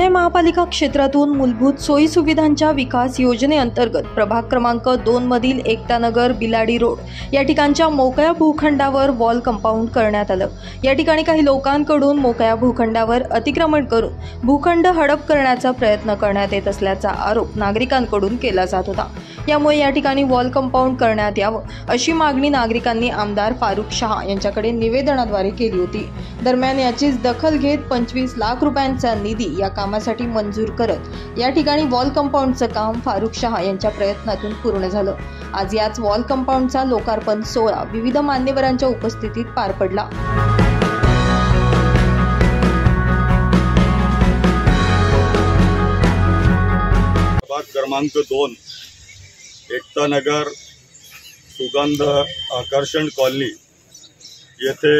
धुळे महापालिका क्षेत्रातून मूलभूत सोयी सुविधांच्या विकास योजनेअंतर्गत प्रभाग क्रमांक 2 मधील एकता नगर बिलाडी रोड या ठिकाणच्या मोकळ्या भूखंडावर वॉल कंपाऊंड करण्यात आलं। या ठिकाणी काही लोकांकडून मोकळ्या भूखंडावर अतिक्रमण करून भूखंड हडप करण्याचा प्रयत्न करण्यात येत असल्याचा आरोप नागरिकांकडून केला जात होता। यामुळे या ठिकाणी वॉल कंपाऊंड करण्यात यावं अशी मागणी नागरिकांनी आमदार फारुख शाह यांच्याकडे निवेदनाद्वारे केली होती। दरम्यान याचीच दखल घेत 25 लाख रुपयांचा निधी या कामासाठी मंजूर करत या ठिकाणी वॉल कंपाऊंडचं काम फारुख शाह यांच्या प्रयत्नातून पूर्ण झालं। आज याच वॉल कंपाऊंडचा लोकार्पण सोहळा विविध मान्यवरांच्या उपस्थितीत पार पडला। प्रभाग क्रमांक 2 एकता नगर सुगंध आकर्षण कॉलनी येथे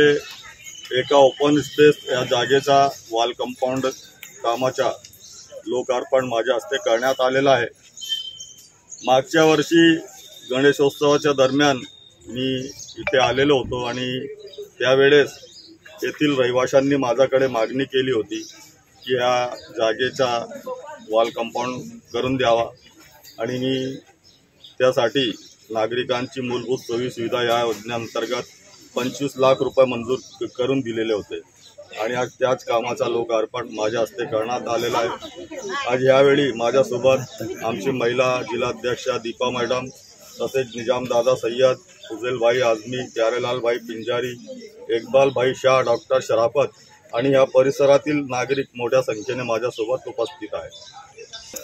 एका ओपन स्पेस या जागेचा वॉल कंपाऊंड कामाचा लोकार्पण माझ्या हस्ते करण्यात आलेला आहे। मागच्या वर्षी गणेशोत्सवाच्या दरम्यान मी इथे आलेलो होतो आणि त्यावेळेस येथील रहिवाशांनी माझ्याकडे मागणी केली होती की या जागेचा वॉल कंपाऊंड करून द्यावा आणि मी त्यासाठी नागरिकांची मूलभूत सोयी सुविधा या योजनेअंतर्गत 25 लाख रुपये मंजूर करून दिलेले होते आणि आज त्याच कामाचा लोकार्पण माझ्या हस्ते करण्यात आलेला आहे। आज यावेळी माझ्यासोबत आमची महिला जिल्हाध्यक्षा दीपा मॅडम तसेच निजामदादा सय्यद, फुजेल भाई आझमी, प्यारेलाल भाई पिंजारी, इकबाल भाई शाह, डॉक्टर शराफत आणि या परिसरातील नागरिक मोठ्या संख्येने माझ्यासोबत उपस्थित आहेत।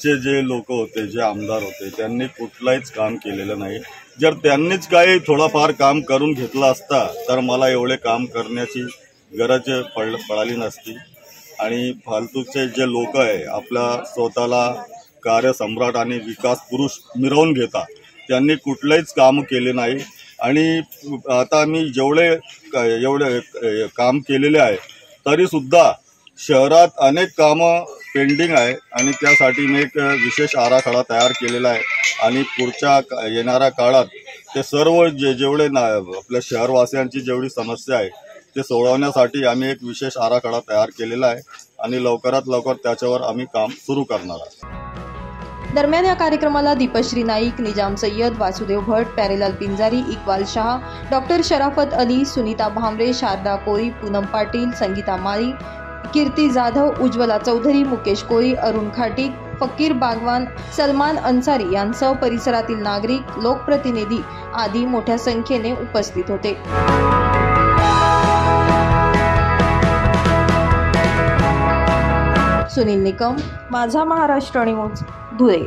जे लोक होते, जे आमदार होते, त्यांनी कुठलाच काम केलेलं नाही। जर त्यांनीच काही थोडंफार काम करून घेतलं असता तर मला एवढे काम करण्याची गरज पडली नसती। आणि फालतूचे जे लोक आहे आपल्या स्वतःला कार्यसम्राट आणि विकास पुरुष मिरवून घेतात, त्यांनी कुठलेच काम केले नाही। आणि आता मी एवढे काम केलेले आहे तरी सुद्धा शहरात अनेक कामं पेंडिंग आहे आणि त्यासाठी मी एक विशेष आराखडा तयार केलेला आहे आणि पुढच्या येणाऱ्या काळात ते सर्व जेवढे आपल्या शहरवासियांची जेवढी समस्या आहे ते सोडवण्यासाठी आम्ही एक विशेष आराखडा तयार केलेला आहे आणि लवकरात लवकर त्याच्यावर आम्ही काम सुरू करणार आहोत। दरम्यान या कार्यक्रमाला दीपश्री नाईक, निजाम सय्यद, वासुदेव भट, प्यारेलाल पिंजारी, इकबाल शाह, डॉक्टर शराफत अली, सुनीता भामरे, शारदा कोळी, पूनम पाटील, संगीता माळी, कीर्ती जाधव, उज्ज्वला चौधरी, मुकेश कोळी, अरुण खाटीक, फकीर बागवान, सलमान अन्सारी यांसह परिसरातील नागरिक, लोकप्रतिनिधी आदी मोठ्या संख्येने उपस्थित होते। सुनील निकम, माझा महाराष्ट्र न्यूज, धुळे।